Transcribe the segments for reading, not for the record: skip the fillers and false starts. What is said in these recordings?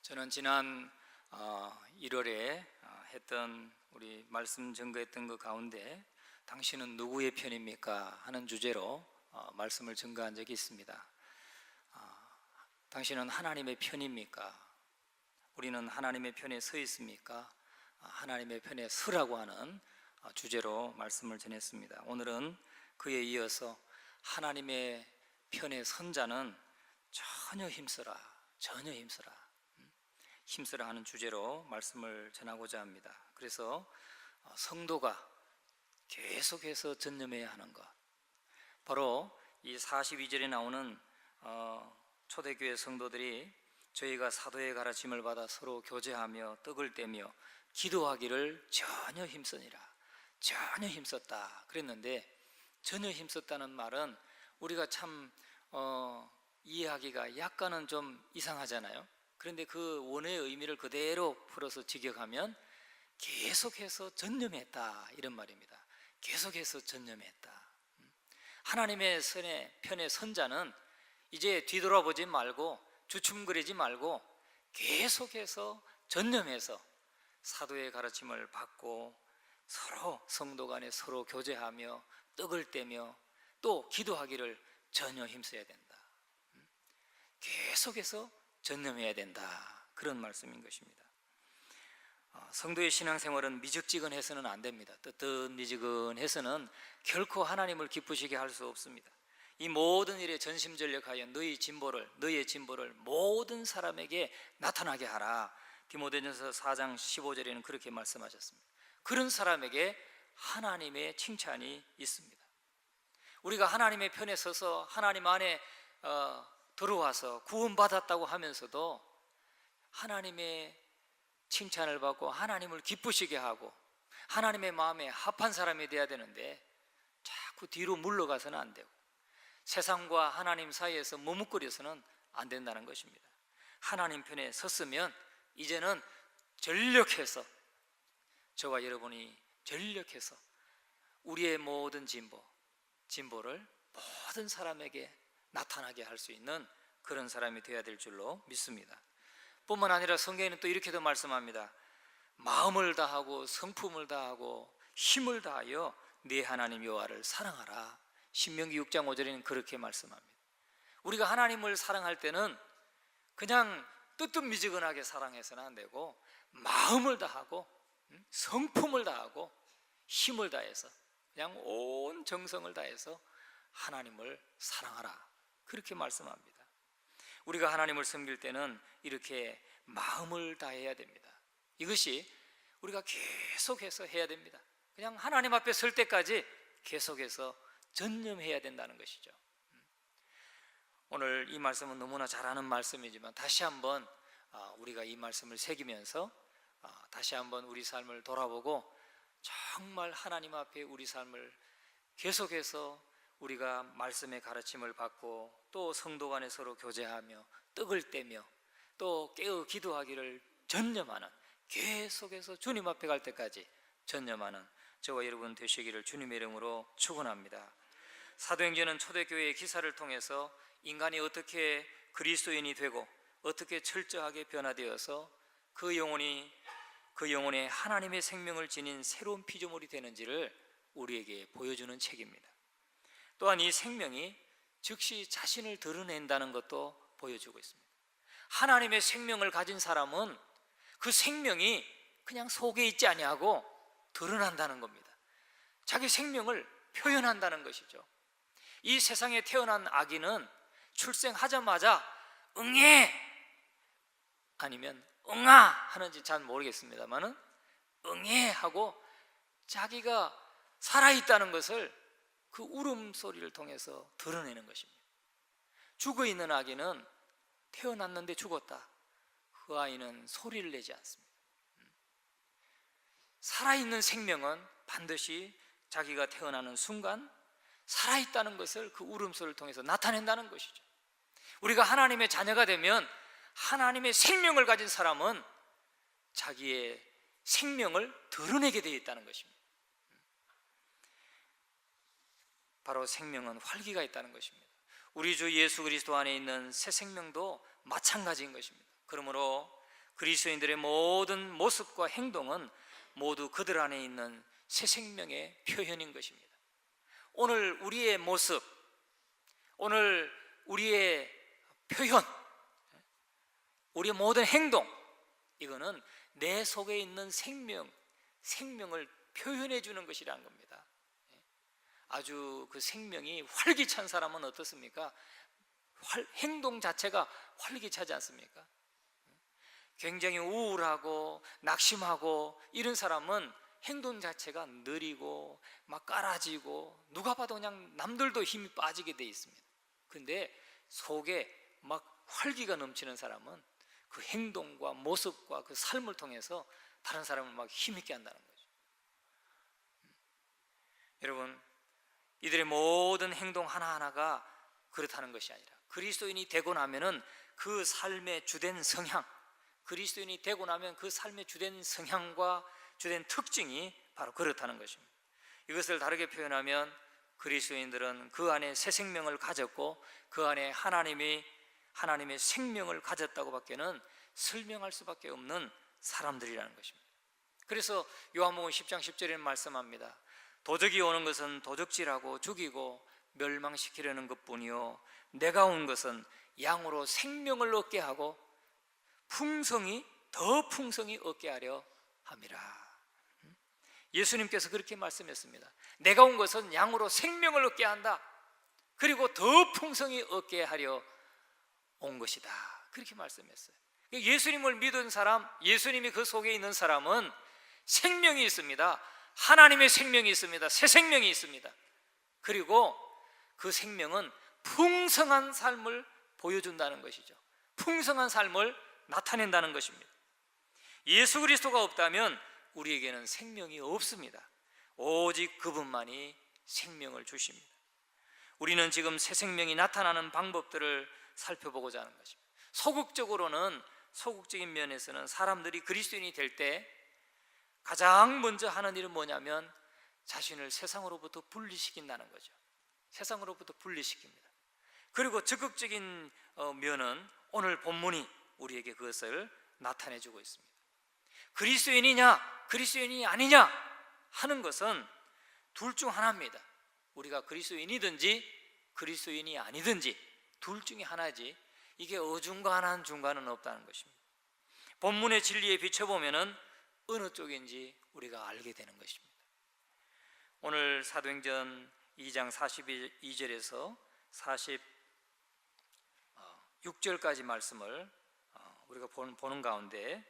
저는 지난 1월에 했던 우리 말씀 증거했던 그 가운데 당신은 누구의 편입니까? 하는 주제로 말씀을 증거한 적이 있습니다. 당신은 하나님의 편입니까? 우리는 하나님의 편에 서 있습니까? 하나님의 편에 서라고 하는 주제로 말씀을 전했습니다. 오늘은 그에 이어서 하나님의 편에 선 자는 전혀 힘쓰라 하는 주제로 말씀을 전하고자 합니다. 그래서 성도가 계속해서 전념해야 하는 것, 바로 이 42절에 나오는 초대교회 성도들이 저희가 사도의 가르침을 받아 서로 교제하며 떡을 떼며 기도하기를 전혀 힘쓰니라, 전혀 힘썼다 그랬는데, 전혀 힘썼다는 말은 우리가 참 이해하기가 약간은 좀 이상하잖아요. 그런데 그 원어의 의미를 그대로 풀어서 직역하면 계속해서 전념했다 이런 말입니다. 계속해서 전념했다. 하나님의 편에 선 자는 이제 뒤돌아보지 말고 주춤거리지 말고 계속해서 전념해서 사도의 가르침을 받고 서로 성도 간에 서로 교제하며 떡을 떼며 또 기도하기를 전혀 힘써야 된다. 계속해서 전념해야 된다, 그런 말씀인 것입니다. 성도의 신앙생활은 미적지근해서는 안 됩니다. 뜨뜻미지근해서는 결코 하나님을 기쁘시게 할 수 없습니다. 이 모든 일에 전심전력하여 너의 진보를 모든 사람에게 나타나게 하라. 디모데전서 4장 15절에는 그렇게 말씀하셨습니다. 그런 사람에게 하나님의 칭찬이 있습니다. 우리가 하나님의 편에 서서 하나님 안에 들어와서 구원받았다고 하면서도 하나님의 칭찬을 받고 하나님을 기쁘시게 하고 하나님의 마음에 합한 사람이 되어야 되는데 자꾸 뒤로 물러가서는 안 되고 세상과 하나님 사이에서 머뭇거려서는 안 된다는 것입니다. 하나님 편에 섰으면 이제는 전력해서, 저와 여러분이 전력해서 우리의 모든 진보를 모든 사람에게 나타나게 할 수 있는 그런 사람이 되어야 될 줄로 믿습니다. 뿐만 아니라 성경에는 또 이렇게도 말씀합니다. 마음을 다하고 성품을 다하고 힘을 다하여 네 하나님 여호와를 사랑하라. 신명기 6장 5절에는 그렇게 말씀합니다. 우리가 하나님을 사랑할 때는 그냥 뜨뜻미지근하게 사랑해서는 안 되고 마음을 다하고 성품을 다하고 힘을 다해서 그냥 온 정성을 다해서 하나님을 사랑하라, 그렇게 말씀합니다. 우리가 하나님을 섬길 때는 이렇게 마음을 다해야 됩니다. 이것이 우리가 계속해서 해야 됩니다. 그냥 하나님 앞에 설 때까지 계속해서 전념해야 된다는 것이죠. 오늘 이 말씀은 너무나 잘 아는 말씀이지만 다시 한번 우리가 이 말씀을 새기면서 다시 한번 우리 삶을 돌아보고 정말 하나님 앞에 우리 삶을 계속해서 우리가 말씀의 가르침을 받고 또 성도 간에 서로 교제하며 떡을 떼며 또 깨어 기도하기를 전념하는, 계속해서 주님 앞에 갈 때까지 전념하는 저와 여러분 되시기를 주님의 이름으로 축원합니다. 사도행전은 초대교회의 기사를 통해서 인간이 어떻게 그리스도인이 되고 어떻게 철저하게 변화되어서 그 영혼에 하나님의 생명을 지닌 새로운 피조물이 되는지를 우리에게 보여주는 책입니다. 또한 이 생명이 즉시 자신을 드러낸다는 것도 보여주고 있습니다. 하나님의 생명을 가진 사람은 그 생명이 그냥 속에 있지 아니하고 드러난다는 겁니다. 자기 생명을 표현한다는 것이죠. 이 세상에 태어난 아기는 출생하자마자 응애 아니면 응아 하는지 잘 모르겠습니다만은 응애 하고 자기가 살아있다는 것을 그 울음소리를 통해서 드러내는 것입니다. 죽어있는 아기는 태어났는데 죽었다, 그 아이는 소리를 내지 않습니다. 살아있는 생명은 반드시 자기가 태어나는 순간 살아있다는 것을 그 울음소리를 통해서 나타낸다는 것이죠. 우리가 하나님의 자녀가 되면 하나님의 생명을 가진 사람은 자기의 생명을 드러내게 되어 있다는 것입니다. 바로 생명은 활기가 있다는 것입니다. 우리 주 예수 그리스도 안에 있는 새 생명도 마찬가지인 것입니다. 그러므로 그리스도인들의 모든 모습과 행동은 모두 그들 안에 있는 새 생명의 표현인 것입니다. 오늘 우리의 모습, 오늘 우리의 표현, 우리의 모든 행동, 이거는 내 속에 있는 생명을 표현해 주는 것이라는 겁니다. 아주 그 생명이 활기찬 사람은 어떻습니까? 행동 자체가 활기차지 않습니까? 굉장히 우울하고 낙심하고 이런 사람은 행동 자체가 느리고 막 깔아지고 누가 봐도 그냥 남들도 힘이 빠지게 돼 있습니다. 근데 속에 막 활기가 넘치는 사람은 그 행동과 모습과 그 삶을 통해서 다른 사람을 막 힘있게 한다는 거죠. 여러분, 이들의 모든 행동 하나하나가 그렇다는 것이 아니라 그리스도인이 되고 나면은 그 삶의 주된 성향, 그리스도인이 되고 나면 그 삶의 주된 성향과 주된 특징이 바로 그렇다는 것입니다. 이것을 다르게 표현하면 그리스도인들은 그 안에 새 생명을 가졌고 그 안에 하나님의 생명을 가졌다고 밖에는 설명할 수밖에 없는 사람들이라는 것입니다. 그래서 요한복음 10장 10절에 말씀합니다. 도적이 오는 것은 도적질하고 죽이고 멸망시키려는 것뿐이요 내가 온 것은 양으로 생명을 얻게 하고 더 풍성히 얻게 하려 함이라. 예수님께서 그렇게 말씀했습니다. 내가 온 것은 양으로 생명을 얻게 한다. 그리고 더 풍성히 얻게 하려 온 것이다. 그렇게 말씀했어요. 예수님을 믿은 사람, 예수님이 그 속에 있는 사람은 생명이 있습니다. 하나님의 생명이 있습니다. 새 생명이 있습니다. 그리고 그 생명은 풍성한 삶을 보여준다는 것이죠. 풍성한 삶을 나타낸다는 것입니다. 예수 그리스도가 없다면 우리에게는 생명이 없습니다. 오직 그분만이 생명을 주십니다. 우리는 지금 새 생명이 나타나는 방법들을 살펴보고자 하는 것입니다. 소극적인 면에서는 사람들이 그리스도인이 될 때 가장 먼저 하는 일은 뭐냐면 자신을 세상으로부터 분리시킨다는 거죠. 세상으로부터 분리시킵니다. 그리고 적극적인 면은 오늘 본문이 우리에게 그것을 나타내주고 있습니다. 그리스도인이냐 그리스도인이 아니냐 하는 것은 둘 중 하나입니다. 우리가 그리스도인이든지 그리스도인이 아니든지 둘 중에 하나지 이게 어중간한 중간은 없다는 것입니다. 본문의 진리에 비춰보면은 어느 쪽인지 우리가 알게 되는 것입니다. 오늘 사도행전 2장 42절에서 46절까지 말씀을 우리가 보는 가운데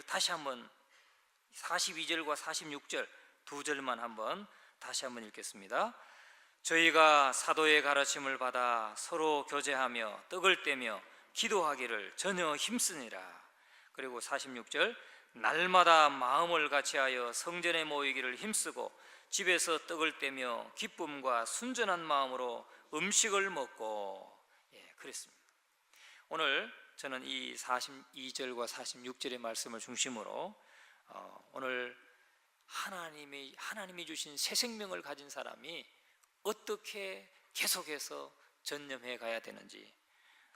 다시 한번 42절과 46절 두 절만 다시 한번 읽겠습니다. 저희가 사도의 가르침을 받아 서로 교제하며 떡을 떼며 기도하기를 전혀 힘쓰니라. 그리고 46절 날마다 마음을 같이하여 성전에 모이기를 힘쓰고 집에서 떡을 떼며 기쁨과 순전한 마음으로 음식을 먹고 그랬습니다. 오늘 저는 이 42절과 46절의 말씀을 중심으로 오늘 하나님이 주신 새 생명을 가진 사람이 어떻게 계속해서 전념해 가야 되는지,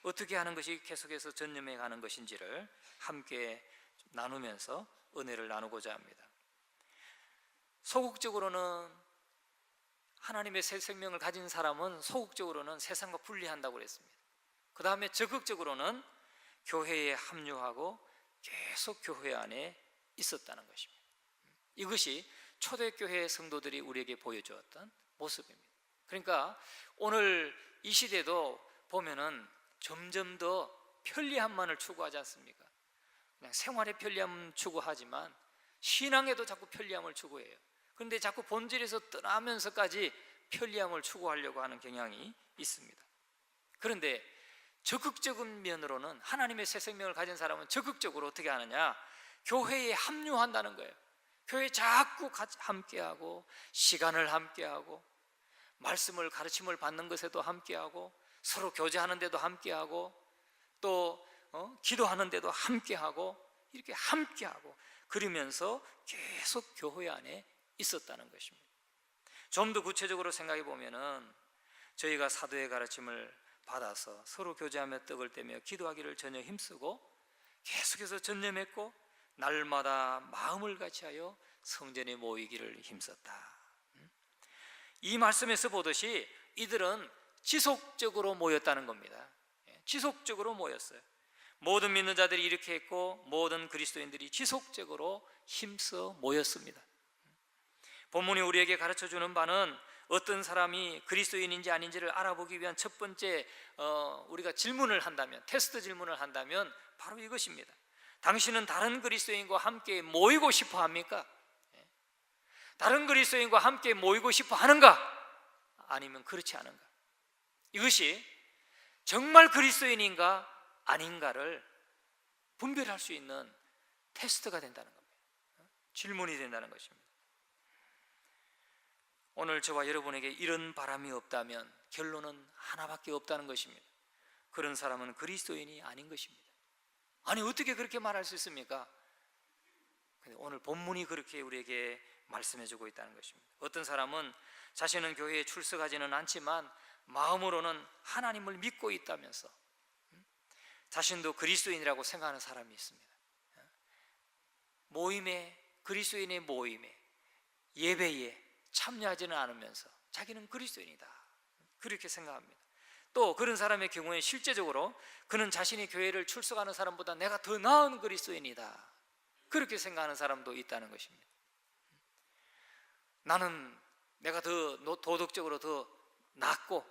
어떻게 하는 것이 계속해서 전념해 가는 것인지를 함께 나누면서 은혜를 나누고자 합니다. 소극적으로는 하나님의 새 생명을 가진 사람은 소극적으로는 세상과 분리한다고 그랬습니다. 그 다음에 적극적으로는 교회에 합류하고 계속 교회 안에 있었다는 것입니다. 이것이 초대교회 성도들이 우리에게 보여주었던 모습입니다. 그러니까 오늘 이 시대도 보면은 점점 더 편리함만을 추구하지 않습니까? 그냥 생활의 편리함 추구하지만 신앙에도 자꾸 편리함을 추구해요. 그런데 자꾸 본질에서 떠나면서까지 편리함을 추구하려고 하는 경향이 있습니다. 그런데 적극적인 면으로는 하나님의 새 생명을 가진 사람은 적극적으로 어떻게 하느냐? 교회에 합류한다는 거예요. 교회에 자꾸 같이 함께하고 시간을 함께하고 말씀을 가르침을 받는 것에도 함께하고 서로 교제하는 데도 함께하고 또 기도하는 데도 함께하고 이렇게 함께하고 그러면서 계속 교회 안에 있었다는 것입니다. 좀 더 구체적으로 생각해 보면은 저희가 사도의 가르침을 받아서 서로 교제하며 떡을 떼며 기도하기를 전혀 힘쓰고 계속해서 전념했고 날마다 마음을 같이하여 성전에 모이기를 힘썼다. 이 말씀에서 보듯이 이들은 지속적으로 모였다는 겁니다. 지속적으로 모였어요. 모든 믿는 자들이 이렇게 했고 모든 그리스도인들이 지속적으로 힘써 모였습니다. 본문이 우리에게 가르쳐주는 바는 어떤 사람이 그리스도인인지 아닌지를 알아보기 위한 첫 번째 우리가 질문을 한다면, 테스트 질문을 한다면 바로 이것입니다. 당신은 다른 그리스도인과 함께 모이고 싶어 합니까? 다른 그리스도인과 함께 모이고 싶어 하는가? 아니면 그렇지 않은가? 이것이 정말 그리스도인인가 아닌가를 분별할 수 있는 테스트가 된다는 겁니다. 질문이 된다는 것입니다. 오늘 저와 여러분에게 이런 바람이 없다면 결론은 하나밖에 없다는 것입니다. 그런 사람은 그리스도인이 아닌 것입니다. 아니, 어떻게 그렇게 말할 수 있습니까? 근데 오늘 본문이 그렇게 우리에게 말씀해주고 있다는 것입니다. 어떤 사람은 자신은 교회에 출석하지는 않지만 마음으로는 하나님을 믿고 있다면서 자신도 그리스도인이라고 생각하는 사람이 있습니다. 그리스도인의 모임에, 예배에 참여하지는 않으면서 자기는 그리스도인이다, 그렇게 생각합니다. 또 그런 사람의 경우에 실제적으로 그는 자신이 교회를 출석하는 사람보다 내가 더 나은 그리스도인이다, 그렇게 생각하는 사람도 있다는 것입니다. 나는 내가 더 도덕적으로 더 낫고,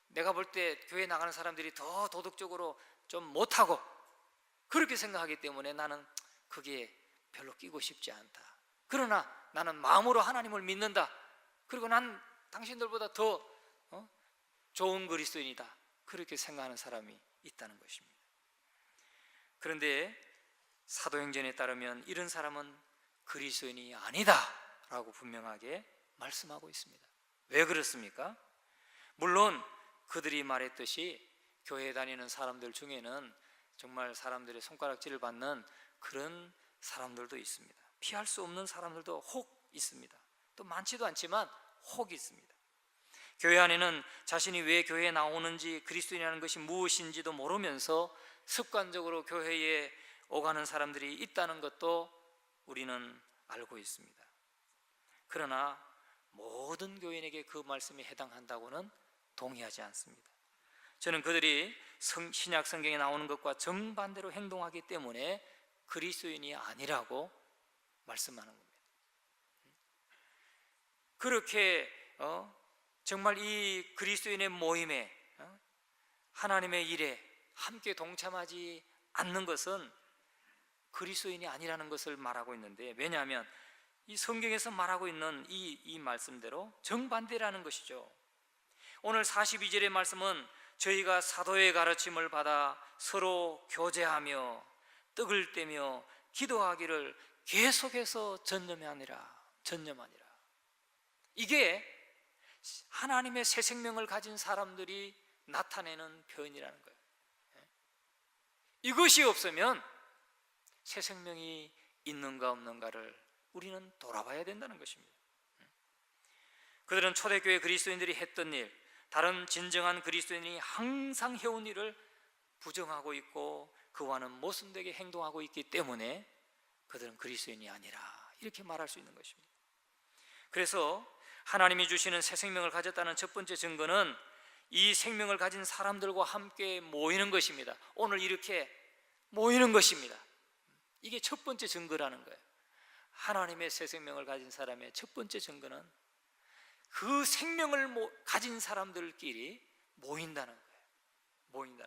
내가 볼 때 교회 나가는 사람들이 더 도덕적으로 좀 못하고, 그렇게 생각하기 때문에 나는 그게 별로 끼고 싶지 않다. 그러나 나는 마음으로 하나님을 믿는다. 그리고 난 당신들보다 더 좋은 그리스도인이다, 그렇게 생각하는 사람이 있다는 것입니다. 그런데 사도행전에 따르면 이런 사람은 그리스도인이 아니다 라고 분명하게 말씀하고 있습니다. 왜 그렇습니까? 물론 그들이 말했듯이 교회에 다니는 사람들 중에는 정말 사람들의 손가락질을 받는 그런 사람들도 있습니다. 피할 수 없는 사람들도 혹 있습니다. 또 많지도 않지만 혹 있습니다. 교회 안에는 자신이 왜 교회에 나오는지, 그리스도인이라는 것이 무엇인지도 모르면서 습관적으로 교회에 오가는 사람들이 있다는 것도 우리는 알고 있습니다. 그러나 모든 교인에게 그 말씀이 해당한다고는 동의하지 않습니다. 저는 그들이 신약 성경에 나오는 것과 정반대로 행동하기 때문에 그리스도인이 아니라고 말씀하는 겁니다. 그렇게 정말 이 그리스도인의 모임에, 하나님의 일에 함께 동참하지 않는 것은 그리스도인이 아니라는 것을 말하고 있는데, 왜냐하면 이 성경에서 말하고 있는 이 말씀대로 정반대라는 것이죠. 오늘 42절의 말씀은 저희가 사도의 가르침을 받아 서로 교제하며 떡을 떼며 기도하기를 계속해서 전념하니라. 이게 하나님의 새 생명을 가진 사람들이 나타내는 표현이라는 거예요. 이것이 없으면 새 생명이 있는가 없는가를 우리는 돌아봐야 된다는 것입니다. 그들은 초대교회 그리스도인들이 했던 일, 다른 진정한 그리스도인이 항상 해온 일을 부정하고 있고 그와는 모순되게 행동하고 있기 때문에 그들은 그리스도인이 아니라, 이렇게 말할 수 있는 것입니다. 그래서 하나님이 주시는 새 생명을 가졌다는 첫 번째 증거는 이 생명을 가진 사람들과 함께 모이는 것입니다. 오늘 이렇게 모이는 것입니다. 이게 첫 번째 증거라는 거예요. 하나님의 새 생명을 가진 사람의 첫 번째 증거는 그 생명을 가진 사람들끼리 모인다는 거예요.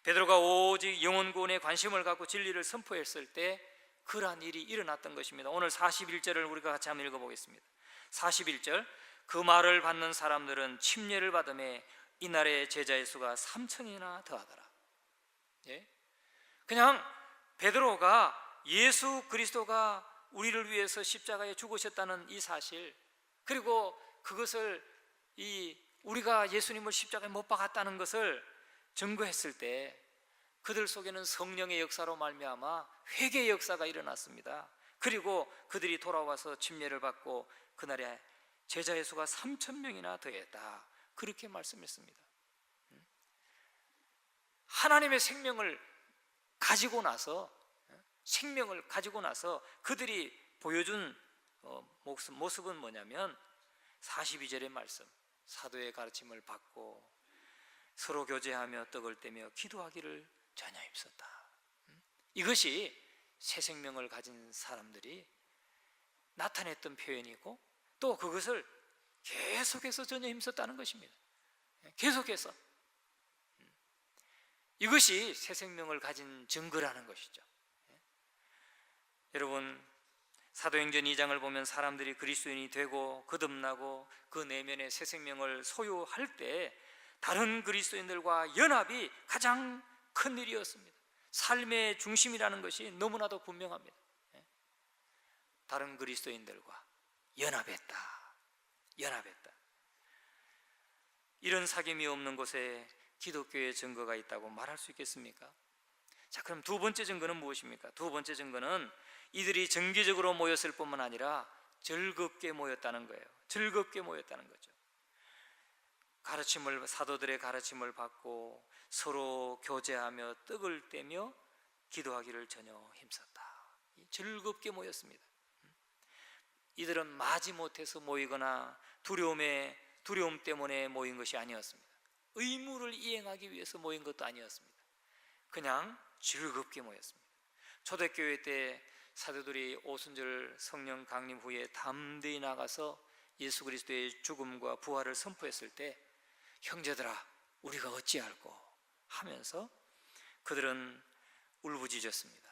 베드로가 오직 영혼 구원에 관심을 갖고 진리를 선포했을 때 그러한 일이 일어났던 것입니다. 오늘 41절을 우리가 같이 한번 읽어보겠습니다. 41절, 그 말을 받는 사람들은 침례를 받음에 이날의 제자의 수가 3,000이나 더하더라. 그냥 베드로가 예수 그리스도가 우리를 위해서 십자가에 죽으셨다는 이 사실, 그리고 그것을 우리가 예수님을 십자가에 못 박았다는 것을 증거했을 때 그들 속에는 성령의 역사로 말미암아 회개의 역사가 일어났습니다. 그리고 그들이 돌아와서 침례를 받고 그날에 제자의 수가 3,000명이나 더했다, 그렇게 말씀했습니다. 하나님의 생명을 가지고 나서, 생명을 가지고 나서 그들이 보여준 모습은 뭐냐면 42절의 말씀, 사도의 가르침을 받고 서로 교제하며 떡을 떼며 기도하기를 전혀 힘썼다. 이것이 새 생명을 가진 사람들이 나타냈던 표현이고, 또 그것을 계속해서 전혀 힘썼다는 것입니다. 계속해서. 이것이 새 생명을 가진 증거라는 것이죠. 여러분, 사도행전 2장을 보면 사람들이 그리스도인이 되고 거듭나고 그 내면의 새 생명을 소유할 때 다른 그리스도인들과 연합이 가장 큰 일이었습니다. 삶의 중심이라는 것이 너무나도 분명합니다. 다른 그리스도인들과 연합했다. 이런 사귐이 없는 곳에 기독교의 증거가 있다고 말할 수 있겠습니까? 자, 그럼 두 번째 증거는 무엇입니까? 두 번째 증거는 이들이 정기적으로 모였을 뿐만 아니라 즐겁게 모였다는 거예요. 즐겁게 모였다는 거죠. 사도들의 가르침을 받고 서로 교제하며 떡을 떼며 기도하기를 전혀 힘썼다. 즐겁게 모였습니다. 이들은 마지못해서 모이거나 두려움 때문에 모인 것이 아니었습니다. 의무를 이행하기 위해서 모인 것도 아니었습니다. 그냥 즐겁게 모였습니다. 초대교회 때 사도들이 오순절 성령 강림 후에 담대히 나가서 예수 그리스도의 죽음과 부활을 선포했을 때, 형제들아 우리가 어찌할꼬 하면서 그들은 울부짖었습니다.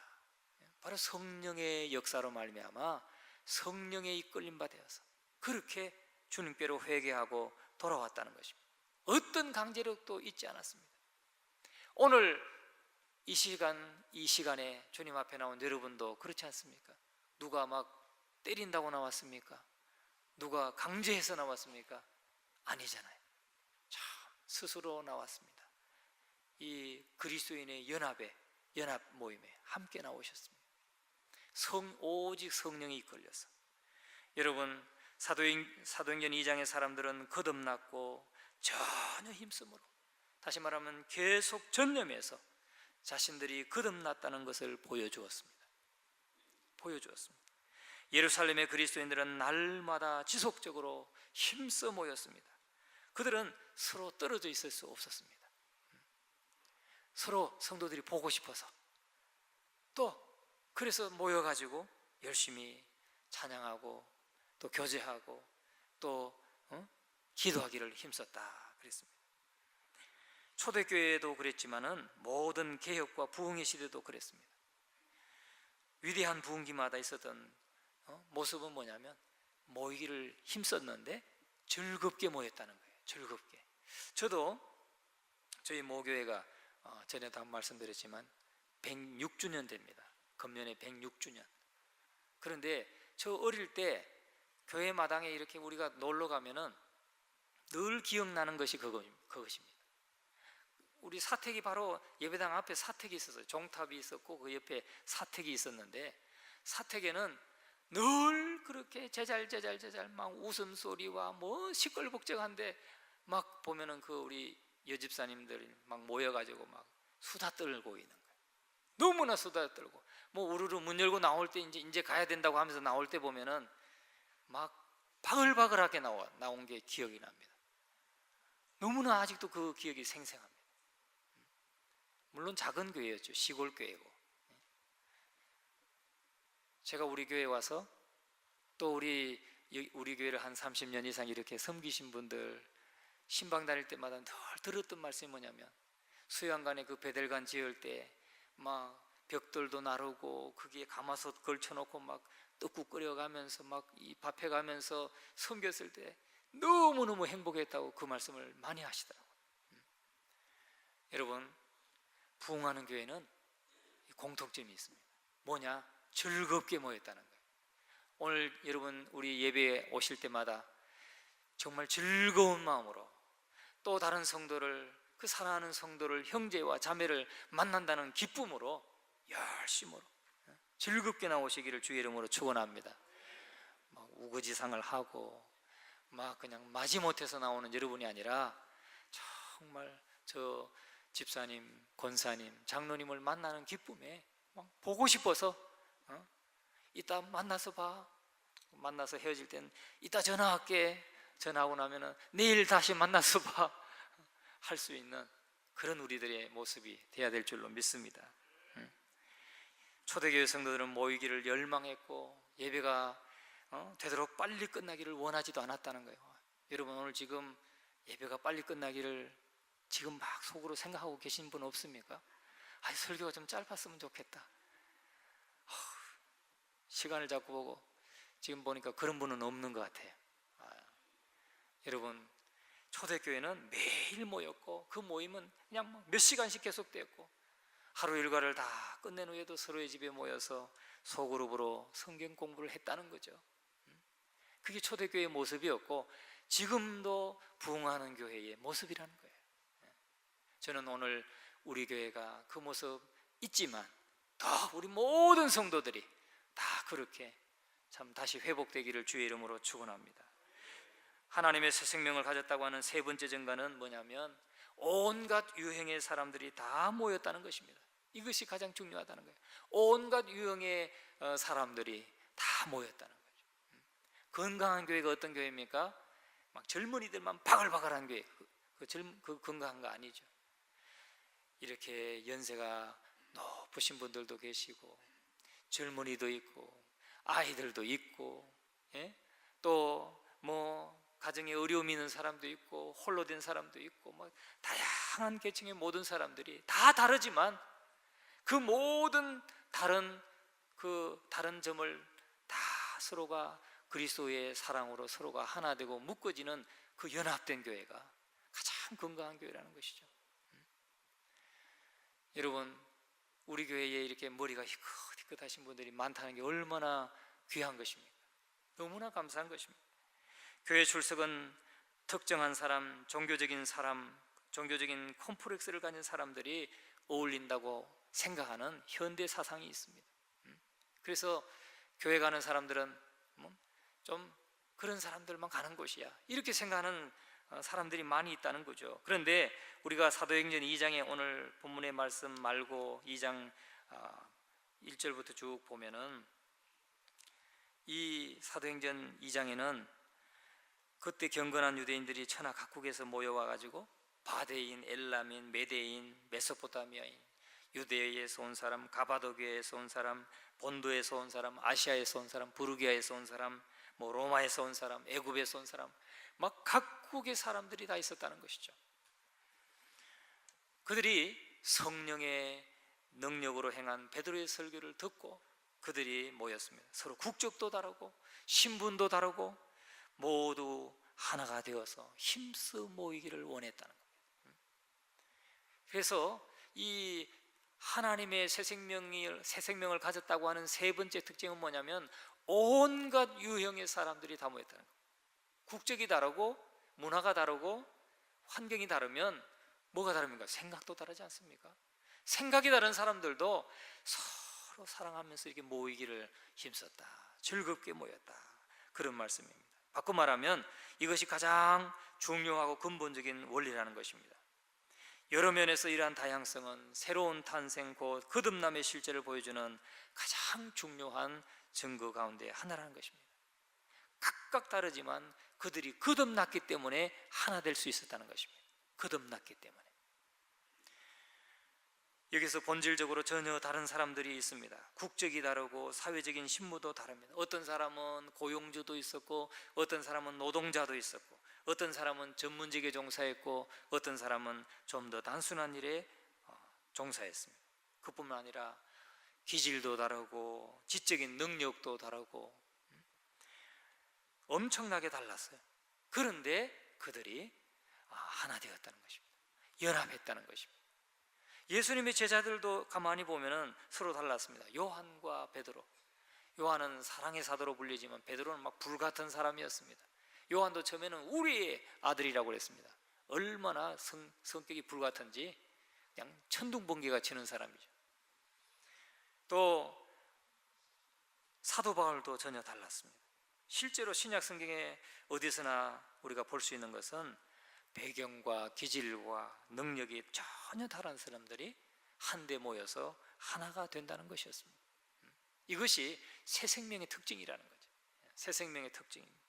바로 성령의 역사로 말미암아 성령의 이끌림 받아서 그렇게 주님께로 회개하고 돌아왔다는 것입니다. 어떤 강제력도 있지 않았습니다. 오늘 이 시간에 주님 앞에 나온 여러분도 그렇지 않습니까? 누가 막 때린다고 나왔습니까? 누가 강제해서 나왔습니까? 아니잖아요. 참 스스로 나왔습니다. 이 그리스도인의 연합 모임에 함께 나오셨습니다. 오직 성령이 이끌려서. 여러분, 사도행전 2장의 사람들은 거듭났고 전혀 힘쓰므로, 다시 말하면 계속 전념해서 자신들이 거듭났다는 것을 보여주었습니다. 예루살렘의 그리스도인들은 날마다 지속적으로 힘써 모였습니다. 그들은 서로 떨어져 있을 수 없었습니다. 서로 성도들이 보고 싶어서, 또 그래서 모여가지고 열심히 찬양하고 또 교제하고 또 기도하기를 힘썼다 그랬습니다. 초대교회도 그랬지만은 모든 개혁과 부흥의 시대도 그랬습니다. 위대한 부흥기마다 있었던 모습은 뭐냐면 모이기를 힘썼는데 즐겁게 모였다는 거예요. 즐겁게. 저도 저희 모교회가 전에도 한 말씀드렸지만 106주년 됩니다. 금년에 106주년. 그런데 저 어릴 때 교회 마당에 이렇게 우리가 놀러 가면은 늘 기억나는 것이 그것입니다. 우리 사택이 바로 예배당 앞에 사택이 있었어요. 종탑이 있었고 그 옆에 사택이 있었는데, 사택에는 늘 그렇게 제잘 막 웃음소리와 뭐 시끌벅적한데 막 보면은 그 우리 여집사님들이 막 모여가지고 막 수다 떨고 있는 거예요. 너무나 수다 떨고, 뭐 우르르 문 열고 나올 때 이제 가야 된다고 하면서 나올 때 보면은 막 바글바글하게 나온 게 기억이 납니다. 너무나 아직도 그 기억이 생생합니다. 물론 작은 교회였죠. 시골 교회고. 제가 우리 교회에 와서 또 우리 교회를 한 30년 이상 이렇게 섬기신 분들 신방 다닐 때마다 늘 들었던 말씀이 뭐냐면, 수양관에 그 베델관 지을 때 막 벽돌도 나르고 거기에 가마솥 걸쳐놓고 막 떡국 끓여가면서 막 이 밥해가면서 섬겼을 때 너무너무 행복했다고 그 말씀을 많이 하시더라고요. 여러분, 부흥하는 교회는 공통점이 있습니다. 뭐냐? 즐겁게 모였다는 거예요. 오늘 여러분 우리 예배에 오실 때마다 정말 즐거운 마음으로 또 다른 성도를, 그 사랑하는 성도를, 형제와 자매를 만난다는 기쁨으로 열심으로 즐겁게 나오시기를 주의 이름으로 축원합니다. 막 우거지상을 하고 막 그냥 마지못해서 나오는 여러분이 아니라 정말 저 집사님, 권사님, 장로님을 만나는 기쁨에 막 보고 싶어서 이따 만나서 봐. 만나서 헤어질 땐 이따 전화할게. 전화하고 나면은 내일 다시 만나서 봐. 할 수 있는 그런 우리들의 모습이 돼야 될 줄로 믿습니다. 초대교회 성도들은 모이기를 열망했고 예배가 되도록 빨리 끝나기를 원하지도 않았다는 거예요. 여러분, 오늘 지금 예배가 빨리 끝나기를 지금 막 속으로 생각하고 계신 분 없습니까? 설교가 좀 짧았으면 좋겠다. 시간을 자꾸 보고 지금 보니까 그런 분은 없는 것 같아요. 여러분, 초대교회는 매일 모였고 그 모임은 그냥 몇 시간씩 계속되었고 하루 일과를 다 끝낸 후에도 서로의 집에 모여서 소그룹으로 성경 공부를 했다는 거죠. 그게 초대교회의 모습이었고 지금도 부흥하는 교회의 모습이라는 거예요. 저는 오늘 우리 교회가 그 모습 있지만 더 우리 모든 성도들이 다 그렇게 참 다시 회복되기를 주의 이름으로 축원합니다. 하나님의 새 생명을 가졌다고 하는 세 번째 증거는 뭐냐면 온갖 유형의 사람들이 다 모였다는 것입니다. 이것이 가장 중요하다는 거예요. 온갖 유형의 사람들이 다 모였다는 거죠. 건강한 교회가 어떤 교회입니까? 막 젊은이들만 바글바글한 교회. 그 건강한 거 아니죠. 이렇게 연세가 높으신 분들도 계시고 젊은이도 있고 아이들도 있고, 또 뭐 가정에 어려움이 있는 사람도 있고 홀로 된 사람도 있고 뭐 다양한 계층의 모든 사람들이 다 다르지만 그 모든 다른 점을 다 서로가 그리스도의 사랑으로 서로가 하나 되고 묶어지는 그 연합된 교회가 가장 건강한 교회라는 것이죠. 여러분, 우리 교회에 이렇게 머리가 희끗희끗하신 분들이 많다는 게 얼마나 귀한 것입니까? 너무나 감사한 것입니다. 교회 출석은 특정한 사람, 종교적인 콤플렉스를 가진 사람들이 어울린다고 생각하는 현대 사상이 있습니다. 그래서 교회 가는 사람들은 좀 그런 사람들만 가는 곳이야, 이렇게 생각하는 사람들이 많이 있다는 거죠. 그런데 우리가 사도행전 2장에 오늘 본문의 말씀 말고 2장 1절부터 쭉 보면은 이 사도행전 2장에는 그때 경건한 유대인들이 천하 각국에서 모여와 가지고 바데인, 엘람인, 메데인, 메소포타미아인, 유대에서 온 사람, 가바도기아에서 온 사람, 본도에서 온 사람, 아시아에서 온 사람, 부르기아에서 온 사람, 뭐 로마에서 온 사람, 애굽에서 온 사람, 막 각국의 사람들이 다 있었다는 것이죠. 그들이 성령의 능력으로 행한 베드로의 설교를 듣고 그들이 모였습니다. 서로 국적도 다르고 신분도 다르고 모두 하나가 되어서 힘써 모이기를 원했다는 거예요. 그래서 이 하나님의 새 생명을 가졌다고 하는 세 번째 특징은 뭐냐면 온갖 유형의 사람들이 다 모였다는 거예요. 국적이 다르고 문화가 다르고 환경이 다르면 뭐가 다릅니까? 생각도 다르지 않습니까? 생각이 다른 사람들도 서로 사랑하면서 이렇게 모이기를 힘썼다, 즐겁게 모였다, 그런 말씀입니다. 바꿔 말하면 이것이 가장 중요하고 근본적인 원리라는 것입니다. 여러 면에서 이러한 다양성은 새로운 탄생 곧 거듭남의 실제를 보여주는 가장 중요한 증거 가운데 하나라는 것입니다. 각각 다르지만 그들이 거듭났기 때문에 하나 될 수 있었다는 것입니다. 거듭났기 때문에. 여기서 본질적으로 전혀 다른 사람들이 있습니다. 국적이 다르고 사회적인 신분도 다릅니다. 어떤 사람은 고용주도 있었고 어떤 사람은 노동자도 있었고 어떤 사람은 전문직에 종사했고 어떤 사람은 좀 더 단순한 일에 종사했습니다. 그뿐만 아니라 기질도 다르고 지적인 능력도 다르고 엄청나게 달랐어요. 그런데 그들이 하나 되었다는 것입니다. 연합했다는 것입니다. 예수님의 제자들도 가만히 보면은 서로 달랐습니다. 요한과 베드로. 요한은 사랑의 사도로 불리지만 베드로는 막 불같은 사람이었습니다. 요한도 처음에는 우리의 아들이라고 그랬습니다. 얼마나 성격이 불같은지 그냥 천둥번개가 치는 사람이죠. 또 사도 바울도 전혀 달랐습니다. 실제로 신약 성경에 어디서나 우리가 볼 수 있는 것은 배경과 기질과 능력이 전혀 다른 사람들이 한데 모여서 하나가 된다는 것이었습니다. 이것이 새 생명의 특징이라는 거죠. 새 생명의 특징입니다.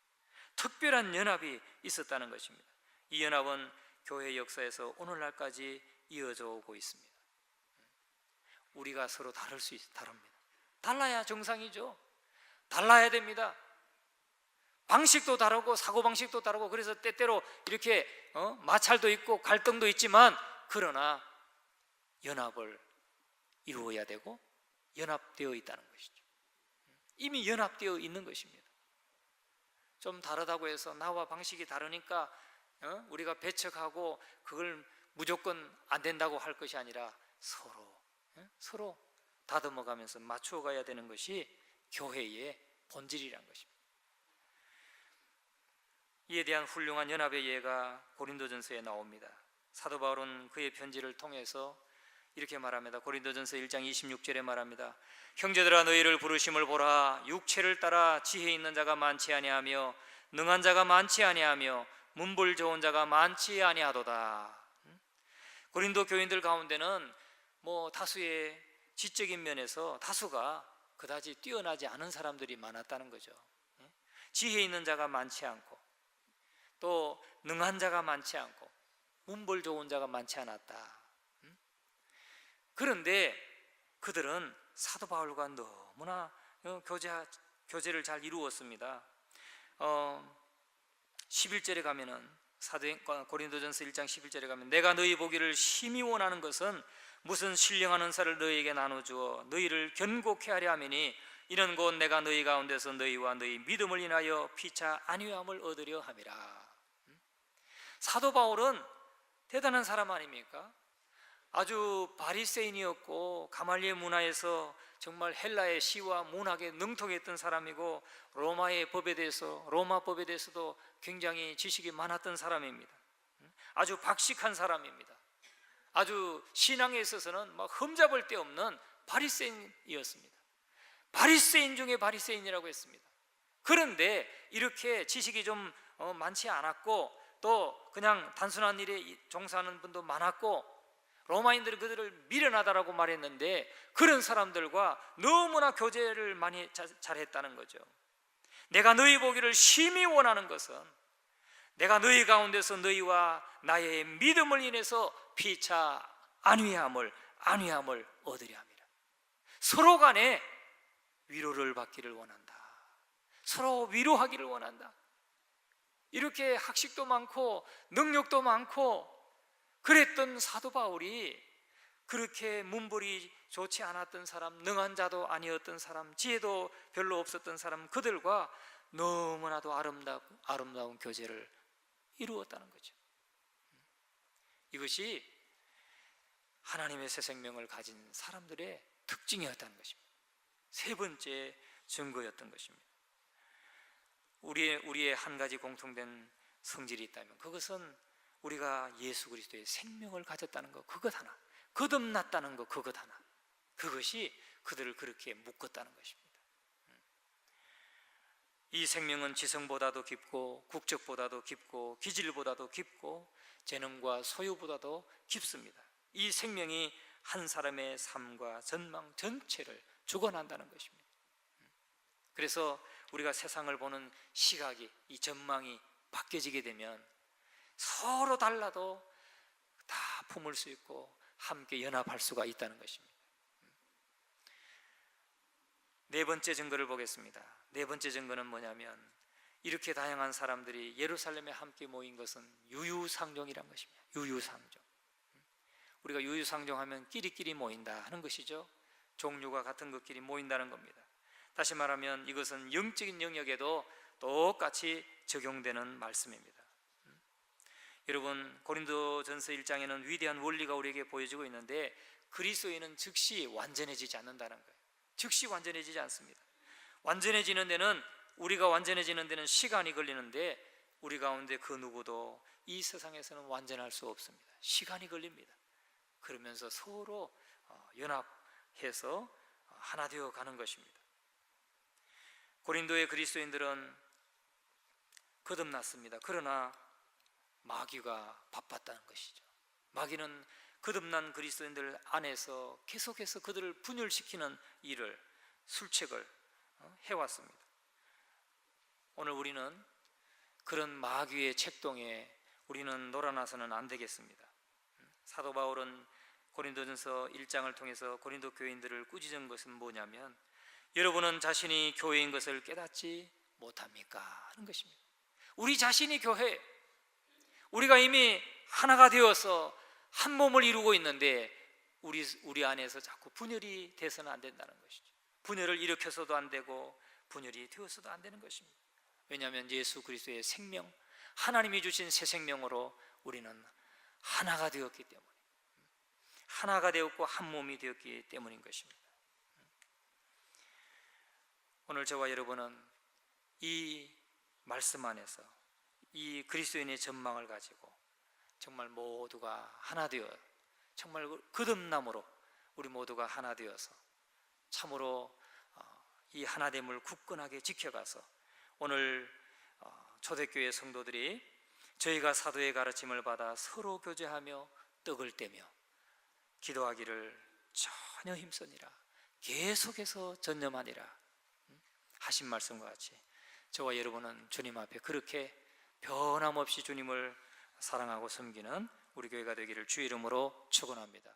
특별한 연합이 있었다는 것입니다. 이 연합은 교회 역사에서 오늘날까지 이어져 오고 있습니다. 우리가 서로 다릅니다. 달라야 정상이죠. 달라야 됩니다. 방식도 다르고 사고방식도 다르고, 그래서 때때로 이렇게 마찰도 있고 갈등도 있지만, 그러나 연합을 이루어야 되고 연합되어 있다는 것이죠. 이미 연합되어 있는 것입니다. 좀 다르다고 해서 나와 방식이 다르니까 우리가 배척하고 그걸 무조건 안 된다고 할 것이 아니라 서로 다듬어가면서 맞추어가야 되는 것이 교회의 본질이란 것입니다. 이에 대한 훌륭한 연합의 예가 고린도전서에 나옵니다. 사도 바울은 그의 편지를 통해서 이렇게 말합니다. 고린도전서 1장 26절에 말합니다. 형제들아, 너희를 부르심을 보라. 육체를 따라 지혜 있는 자가 많지 아니하며 능한 자가 많지 아니하며 문벌 좋은 자가 많지 아니하도다. 고린도 교인들 가운데는 다수의 지적인 면에서 다수가 그다지 뛰어나지 않은 사람들이 많았다는 거죠. 지혜 있는 자가 많지 않고 또 능한 자가 많지 않고 문벌 좋은 자가 많지 않았다. 그런데 그들은 사도 바울과 너무나 교제를 잘 이루었습니다. 11절에 가면은 고린도전서 1장 11절에 가면 내가 너희 보기를 심히 원하는 것은 무슨 신령한 은사를 너희에게 나눠주어 너희를 견고케 하려 함이니 이는 곧 내가 너희 가운데서 너희와 너희 믿음을 인하여 피차 안위함을 얻으려 함이라. 사도 바울은 대단한 사람 아닙니까? 아주 바리새인이었고 가말리엘 문화에서 정말 헬라의 시와 문학에 능통했던 사람이고 로마 법에 대해서도 굉장히 지식이 많았던 사람입니다. 아주 박식한 사람입니다. 아주 신앙에 있어서는 흠잡을 데 없는 바리새인이었습니다. 바리새인 중에 바리새인이라고 했습니다. 그런데 이렇게 지식이 좀 많지 않았고 또 그냥 단순한 일에 종사하는 분도 많았고 로마인들이 그들을 미련하다라고 말했는데 그런 사람들과 너무나 교제를 많이 잘했다는 거죠. 내가 너희 보기를 심히 원하는 것은 내가 너희 가운데서 너희와 나의 믿음을 인해서 피차 안위함을 얻으려 함이라. 서로 간에 위로를 받기를 원한다. 서로 위로하기를 원한다. 이렇게 학식도 많고 능력도 많고 그랬던 사도 바울이 그렇게 문벌이 좋지 않았던 사람, 능한 자도 아니었던 사람, 지혜도 별로 없었던 사람, 그들과 너무나도 아름다운 교제를 이루었다는 거죠. 이것이 하나님의 새 생명을 가진 사람들의 특징이었다는 것입니다. 세 번째 증거였던 것입니다. 우리의 한 가지 공통된 성질이 있다면 그것은 우리가 예수 그리스도의 생명을 가졌다는 것, 그것 하나, 거듭났다는 것, 그것 하나, 그것이 그들을 그렇게 묶었다는 것입니다. 이 생명은 지성보다도 깊고 국적보다도 깊고 기질보다도 깊고 재능과 소유보다도 깊습니다. 이 생명이 한 사람의 삶과 전망 전체를 주관한다는 것입니다. 그래서 우리가 세상을 보는 시각이, 이 전망이 바뀌어지게 되면 서로 달라도 다 품을 수 있고 함께 연합할 수가 있다는 것입니다. 네 번째 증거를 보겠습니다. 네 번째 증거는 뭐냐면 이렇게 다양한 사람들이 예루살렘에 함께 모인 것은 유유상종이란 것입니다. 유유상종. 우리가 유유상종하면 끼리끼리 모인다 하는 것이죠. 종류가 같은 것끼리 모인다는 겁니다. 다시 말하면 이것은 영적인 영역에도 똑같이 적용되는 말씀입니다. 여러분, 고린도전서 1장에는 위대한 원리가 우리에게 보여지고 있는데 그리스도인은 즉시 완전해지지 않는다는 거예요. 즉시 완전해지지 않습니다. 완전해지는 데는, 우리가 완전해지는 데는 시간이 걸리는데 우리 가운데 그 누구도 이 세상에서는 완전할 수 없습니다. 시간이 걸립니다. 그러면서 서로 연합해서 하나 되어 가는 것입니다. 고린도의 그리스도인들은 거듭났습니다. 그러나 마귀가 바빴다는 것이죠. 마귀는 거듭난 그리스도인들 안에서 계속해서 그들을 분열시키는 일을, 술책을 해왔습니다. 오늘 우리는 그런 마귀의 책동에 우리는 놀아나서는 안 되겠습니다. 사도 바울은 고린도전서 1장을 통해서 고린도 교인들을 꾸짖은 것은 뭐냐면, 여러분은 자신이 교회인 것을 깨닫지 못합니까? 하는 것입니다. 우리 자신이 교회, 우리가 이미 하나가 되어서 한 몸을 이루고 있는데 우리 안에서 자꾸 분열이 돼서는 안 된다는 것이죠. 분열을 일으켜서도 안 되고 분열이 되어서도 안 되는 것입니다. 왜냐하면 예수 그리스도의 생명, 하나님이 주신 새 생명으로 우리는 하나가 되었기 때문에, 하나가 되었고 한 몸이 되었기 때문인 것입니다. 오늘 저와 여러분은 이 말씀 안에서 이 그리스도인의 전망을 가지고 정말 모두가 하나 되어, 정말 거듭남으로 우리 모두가 하나 되어서 참으로 이 하나됨을 굳건하게 지켜가서 오늘 초대교회 성도들이 저희가 사도의 가르침을 받아 서로 교제하며 떡을 떼며 기도하기를 전혀 힘쓰니라, 계속해서 전념하니라 하신 말씀과 같이 저와 여러분은 주님 앞에 그렇게 변함없이 주님을 사랑하고 섬기는 우리 교회가 되기를 주의 이름으로 축원합니다.